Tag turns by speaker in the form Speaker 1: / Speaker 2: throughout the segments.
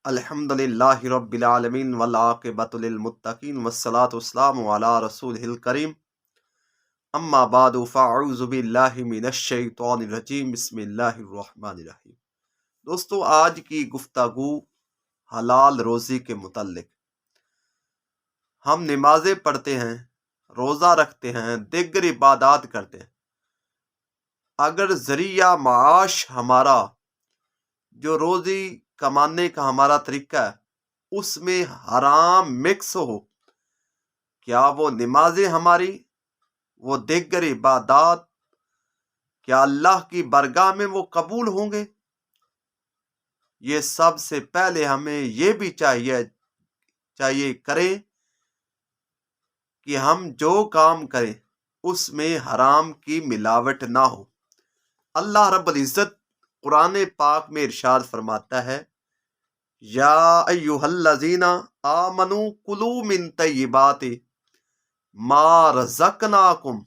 Speaker 1: अल्हम्दुलिल्लाहि रब्बिल आलमीन वल आक़िबतु लिल मुत्तक़ीन वस्सलातु वस्सलामु अला रसूलिहिल करीम अम्मा बादु फ़अऊज़ु बिल्लाहि मिनश शैतानिर रजीम बिस्मिल्लाहिर रहमानिर रहीम। दोस्तों, आज की गुफ्तगू हलाल रोज़ी के मुतल्लिक। हम नमाज़ें पढ़ते हैं, रोज़ा रखते हैं, दिगर इबादत करते हैं। अगर ज़रिया माश हमारा जो रोज़ी कमाने का हमारा तरीका है उसमें हराम मिक्स हो, क्या वो नमाजें हमारी, वो दिगर इबादत, क्या अल्लाह की बरगाह में वो कबूल होंगे? ये सबसे पहले हमें ये भी चाहिए करें कि हम जो काम करें उसमें हराम की मिलावट ना हो। अल्लाह रब्बुल इज़्ज़त कुरान पाक में इरशाद फरमाता है, या अय्युहल्लज़ीना आमनू कुलू मिन तय्यिबाति मा रज़क़नाकुम,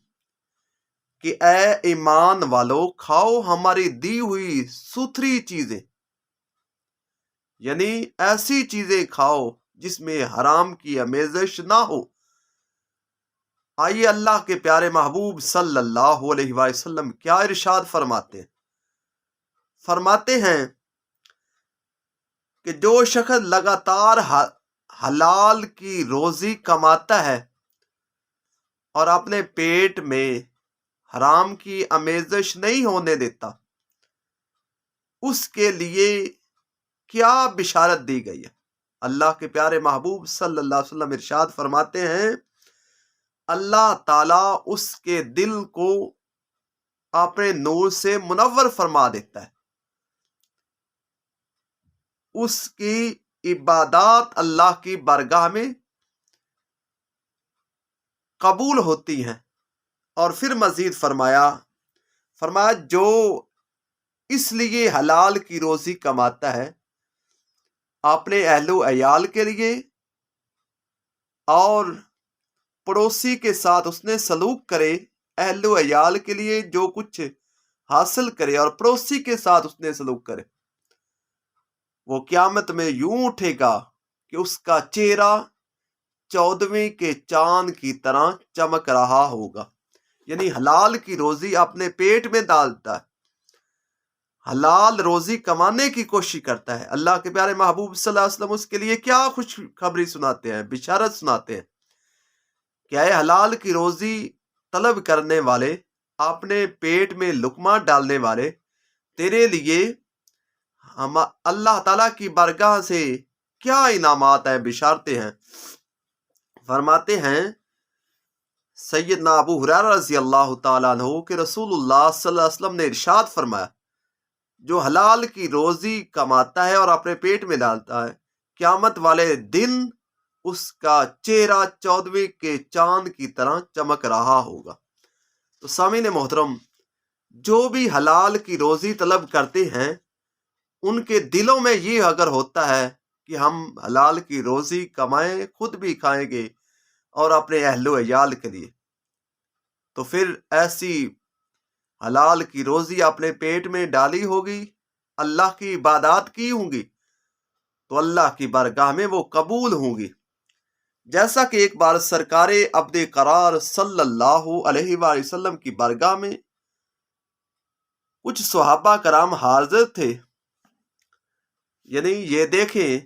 Speaker 1: कि ए ईमान वालों, खाओ हमारी दी हुई सुथरी चीजें, यानी ऐसी चीजें खाओ जिसमें हराम की आमेज़श ना हो। आइए अल्लाह के प्यारे महबूब सल्लल्लाहु अलैहि वसल्लम क्या इरशाद फरमाते हैं कि जो शख्स लगातार हलाल की रोजी कमाता है और अपने पेट में हराम की आमेज़श नहीं होने देता, उसके लिए क्या बिशारत दी गई है। अल्लाह के प्यारे महबूब सल्लल्लाहु अलैहि वसल्लम इरशाद फरमाते हैं, अल्लाह ताला उसके दिल को अपने नूर से मुनव्वर फरमा देता है, उसकी इबादत अल्लाह की बारगाह में कबूल होती हैं। और फिर मजीद फरमाया जो इसलिए हलाल की रोजी कमाता है अपने अहलो अयाल के लिए और पड़ोसी के साथ उसने सलूक करे, अहलो अयाल के लिए जो कुछ हासिल करे और पड़ोसी के साथ उसने सलूक करे, वो क़यामत में यूं उठेगा कि उसका चेहरा 14वीं के चांद की तरह चमक रहा होगा। यानी हलाल की रोजी अपने पेट में डालता है, हलाल रोजी कमाने की कोशिश करता है। अल्लाह के प्यारे महबूब सल्लल्लाहु अलैहि वसल्लम उसके लिए क्या खुशखबरी सुनाते हैं, बिशारत सुनाते हैं। क्या है, हलाल की रोजी तलब करने वाले, अपने पेट में लुकमा डालने वाले, तेरे लिए हम अल्लाह ताला की बारगाह से क्या इनामात है, बिशारते हैं। फरमाते हैं सैयदना अबू हुरैरा रज़ी अल्लाह ताला अन्हु के रसूलुल्लाह सल्लल्लाहु अलैहि वसल्लम ने इरशाद फरमाया, जो हलाल की रोजी कमाता है और अपने पेट में डालता है, क़यामत वाले दिन उसका चेहरा 14वीं के चांद की तरह चमक रहा होगा। तो सामीन मोहतरम, जो भी हलाल की रोजी तलब करते हैं उनके दिलों में ये अगर होता है कि हम हलाल की रोजी कमाएं, खुद भी खाएंगे और अपने अहलो अयाल के लिए, तो फिर ऐसी हलाल की रोजी अपने पेट में डाली होगी, अल्लाह की इबादत की होंगी, तो अल्लाह की बारगाह में वो कबूल होंगी। जैसा कि एक बार सरकारे अब्दे करार सल्लल्लाहु अलैहि वसल्लम की बारगाह में कुछ सहाबा कराम हाजिर थे। यानी ये देखें,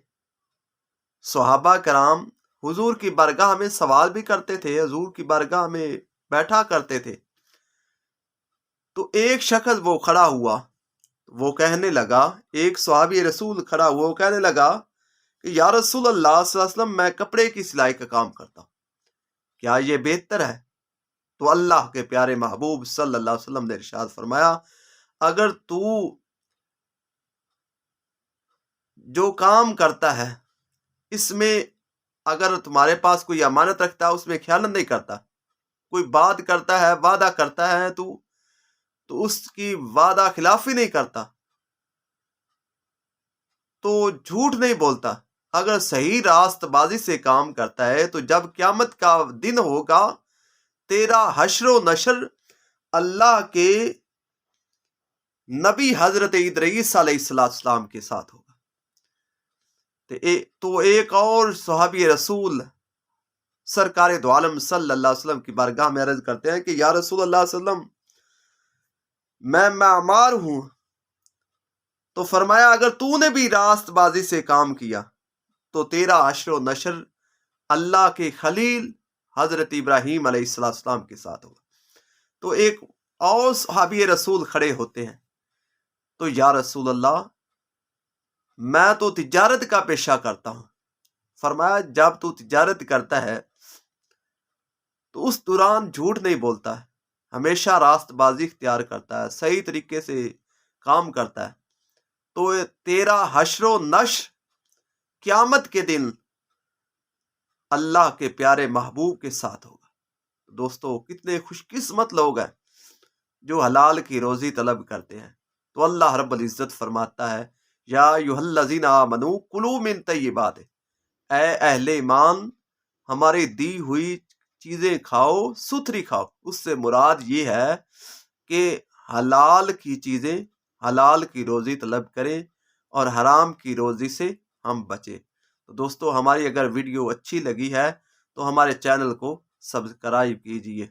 Speaker 1: सहाबा कराम हुजूर की बारगाह में सवाल भी करते थे, हुजूर की बारगाह में बैठा करते थे। तो एक शख्स वो खड़ा हुआ, वो कहने लगा, एक सहाबी रसूल खड़ा हुआ, वो कहने लगा कि या रसूल अल्लाह सल्लल्लाहु अलैहि वसल्लम, मैं कपड़े की सिलाई का काम करता हूं, क्या ये बेहतर है? तो अल्लाह के प्यारे महबूब सल्लल्लाहु अलैहि वसल्लम ने इरशाद फरमाया, अगर तू जो काम करता है इसमें अगर तुम्हारे पास कोई अमानत रखता है, उसमें ख्याल नहीं करता, कोई बात करता है, वादा करता है तू, तो उसकी वादा खिलाफी नहीं करता, तो झूठ नहीं बोलता, अगर सही रास्तबाजी से काम करता है, तो जब क़यामत का दिन होगा तेरा हश्र नशर अल्लाह के नबी हजरत इदरीस अलैहिस्सलाम के साथ होगा। تو ایک اور صحابی رسول سرکار دو عالم صلی اللہ علیہ وسلم کی بارگاہ میں عرض کرتے ہیں کہ یا رسول اللہ صلی اللہ علیہ وسلم میں معمار ہوں. تو فرمایا اگر تو نے بھی راست بازی سے کام کیا تو تیرا حشر و نشر اللہ کے خلیل حضرت ابراہیم علیہ السلام کے ساتھ ہوگا. تو ایک اور صحابی رسول کھڑے ہوتے ہیں. تو یا رسول اللہ میں تو تجارت کا پیشہ کرتا ہوں. فرمایا جب تو تجارت کرتا ہے تو اس دوران جھوٹ نہیں بولتا ہے, ہمیشہ راست بازی اختیار کرتا ہے, صحیح طریقے سے کام کرتا ہے, تو تیرا حشر و نشر قیامت کے دن اللہ کے پیارے محبوب کے ساتھ ہوگا. دوستو کتنے خوش قسمت لوگ ہیں جو حلال کی روزی طلب کرتے ہیں. تو اللہ رب العزت فرماتا ہے یا ایھا الذین آمنوا کلوا من طیبات, اے اہل ایمان ہماری دی ہوئی چیزیں کھاؤ, ستھری کھاؤ. اس سے مراد یہ ہے کہ حلال کی چیزیں, حلال کی روزی طلب کریں اور حرام کی روزی سے ہم بچیں. تو دوستو ہماری اگر ویڈیو اچھی لگی ہے تو ہمارے چینل کو سبسکرائب کیجیے.